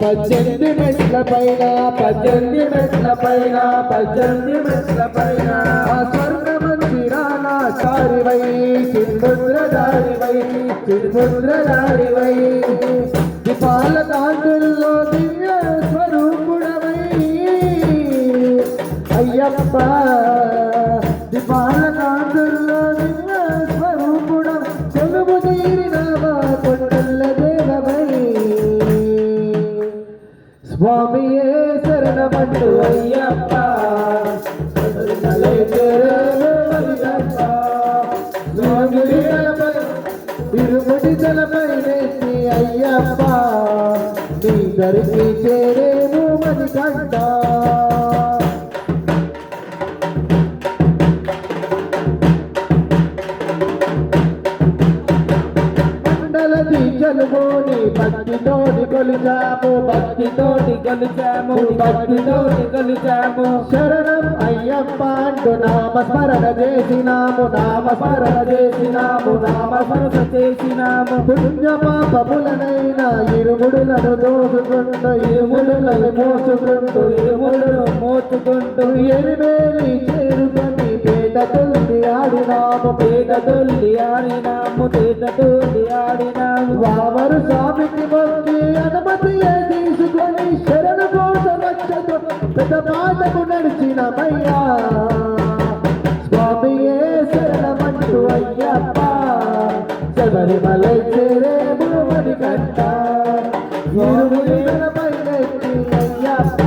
18 మెట్ల పైన 18 మెట్ల పైన 18 మెట్ల పైన ఆ స్వర్ణ మందిరాన సారివై చిరుముద్రధారివై చిరుముద్రధారివై దీపాల కాంతుల్లో దివ్య స్వరూపుడవై అయ్యప్ప దీపాల కాంతుల్లో దివ్య స్వరూపుడం కొలువు తీరినావా కొండల దేవవై స్వామియే శరణమంటూ అయ్యప్ప తిరుపతి తలపై వేసి అయ్యప్ప నీ దరికి చేరేను మణికంఠ జలుబోని భక్తితోటి కొలిచాము భక్తితోటి కొలిచాము భక్తితోటి కొలిచాము శరణం అయ్యప్ప అంటూ నామస్మరణ చేసినాము నామస్మరణ చేసినాము నామస్మరణ చేసినాము పుణ్య పాపములనైనా ఇరుముడులను దోసుకుంటూ ఇరుముడులను మోసుకుంటూ ఇరుముడును మోసుకుంటూ ఎరిమేలి చేరుకొని పేట తొల్లి ఆడినాము పేట తొల్లి ఆడినాము పేట తొల్లి ఆడినాము వామరు స్వామికి మొక్కి అనుమతి తీసుకొని శరణ కోట రక్షతో పెద్ద మాటకు నడిచినమయ్యా స్వామియే శరణమంటూ అయ్యప్ప శబరిమలై చేరేము మణికంఠ పైనెత్తి అయ్యప్ప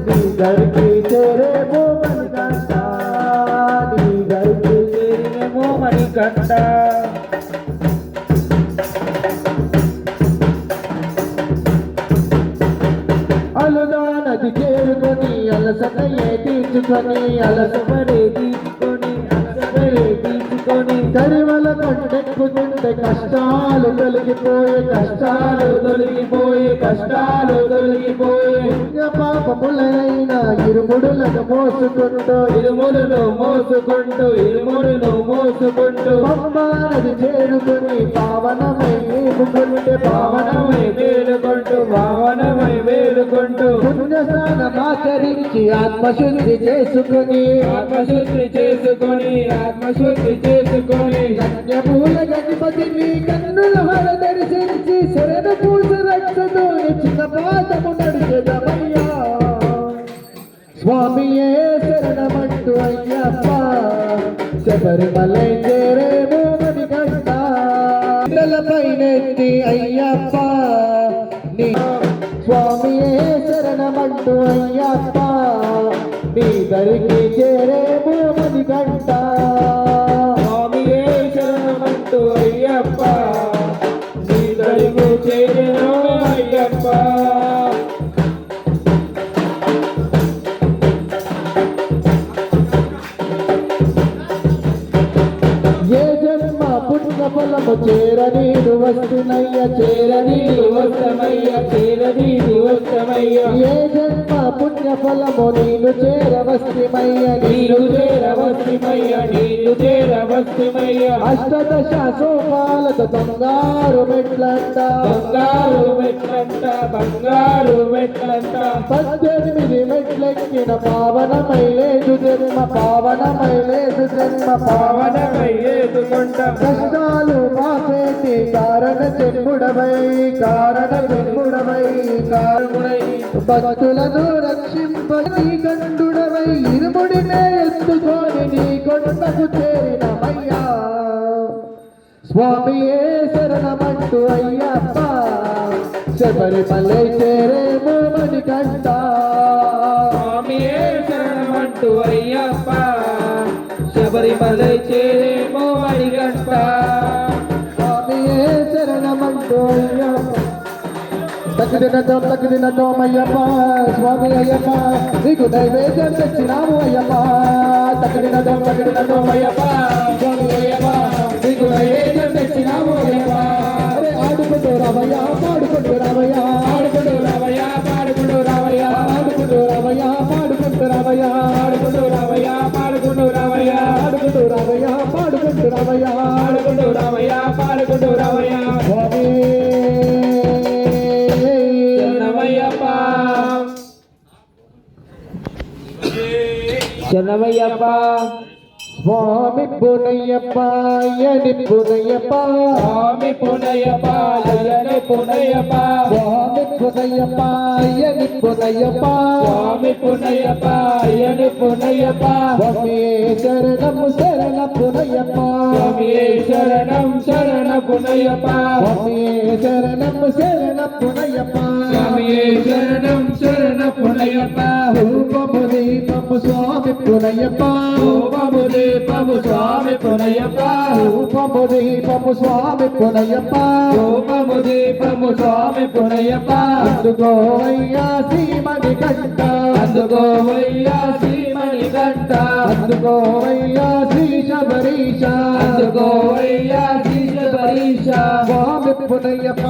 నీ దరికి చేరేము మణికంఠ నీ దరికి చేరేము మణికంఠ అలుదానది చేరుకొని అలసటయే తీర్చుకొని అలసపరే తీసుకొని అలసపరే తీసుకొని కరివల కొండెక్కుతుంటే కష్టాలు తొలగిపోయే కష్టాలు తొలగిపోయే కష్టాలు తొలగిపోయే పాపములైన ఇరుముడులను మోసుకుంటూ ఇరుముడును మోసుకుంటూ ఇరుముడును మోసుకుంటూ పంబానది చేరుకొని పావనమై వేడుకుంటే పావనమై వేడుకుంటూ పావనమై వేడుకుంటూ పుణ్యస్నానమాచరించి ఆత్మశుద్ధి చేసుకొని ఆత్మశుద్ధి చేసుకొని ఆత్మశుద్ధి చేసుకొని యజ్ఞమూల గణపతిని కన్నుల వర దర్శించి శరణ పూజ రక్షతో చిన్న పాదము నడిచెదమయ్యా స్వామియే శరణమంటూ అయ్యప్ప శబరిమలై చేరేము మణికంఠ పైనెత్తి అయ్యప్ప నీ స్వామియే శరణమంటూ అయ్యప్ప నీ దరికి చేరేము మణికంఠ స్వామియే శరణమంటూ అయ్యప్ప నీ దరికి చేరేము అయ్యప్ప ఫలము చేరనీడు వస్తునయ్య చేరనీడు వస్తమయ్య చేరనీడు వస్తమయ్య ఏ జన్మ పుణ్య ఫలము నీను చేరవస్తిమయ్య నీను చేరవస్తిమయ్య నీను చేరవస్తిమయ్య అష్టదశ సోపాలతో బంగారు మెట్లంట బంగారు మెట్లంట బంగారు మెట్లంట 18 మెట్లెక్కిన పావనమై లేదు జన్మ పావనమై లేదు జన్మ పావనమై లేదు కొండ కష్టాలు మాసేటి కారణ చెప్పుడవై కారణ చెప్పుడవై కారుడై భక్తులను రక్షింపని కండుడవై ఇరుముడినే ఎత్తుకొని నీ కొండకు చేరినమయ్యా స్వామియే శరణమంటూ అయ్యప్ప శబరిమలై చేరేము మణికంఠ స్వామియే శరణమంటూ అయ్యప్ప శబరిమలై చేరేము మణికంఠ స్వామియే శరణమంటూ అయ్యప్ప తగ్గిదినతో అయ్యప్ప స్వామి అయ్యప్ప నీకు నైవేద్యం తెచ్చినాము అయ్యప్ప తగ్గిదినతో అయ్యప్ప స్వామి అయ్యప్ప నీకు నైవేద్యం తెచ్చినాము అయ్యప్ప ఆడుకుంటూ రావయ్య పాడుకుంటూ రావయ్య ఆడుకుంటూ రావయ్య పాడుకుంటూ రావయ్య ఆడుకుంటూ రావయ్య పాడుకుంటూ రావయ్య ఆడుకుంటూ రావయ్య పాడుకుంటూ రావయ్య ఆడుకుంటూ రావయ్య పాడుకుంటూ రావయ్య ఆడుకుంటూ రావయ్య పాడుకుంటూ రావయ్య స్వామి శరణమయ్యప్ప స్వామి పునయ్యప్ప అయ్యని పునయ్యప్ప స్వామి పునయ్యప్ప అయ్యని పునయ్యప్ప స్వామి పునయ్యప్ప అయ్యని పునయ్యప్ప స్వామి పునయ్యప్ప అయ్యని పునయ్యప్ప స్వామియే శరణం శరణ పునయ్యప్ప స్వామియే శరణం శరణ పునయ్యప్ప స్వామియే శరణం శరణ పునయ్యప్ప స్వామియే శరణం శరణ పునయ్యప్ప రూపము దీపము స్వామి పునయ్యప్ప రూపము దీపము స్వామి పునయ్యప్ప రూపము దీపము స్వామి పునయ్యప్ప రూపము దీపము స్వామి పునయ్యప్ప అందుకోవయ్యా శ్రీమణి కంట అందుకోవయ్యా శ్రీమణి గంట అందుకోవయ్యా శ్రీ శబరీష అందుకోవయ్యా శ్రీ శబరీష స్వామి పునయ్యప్ప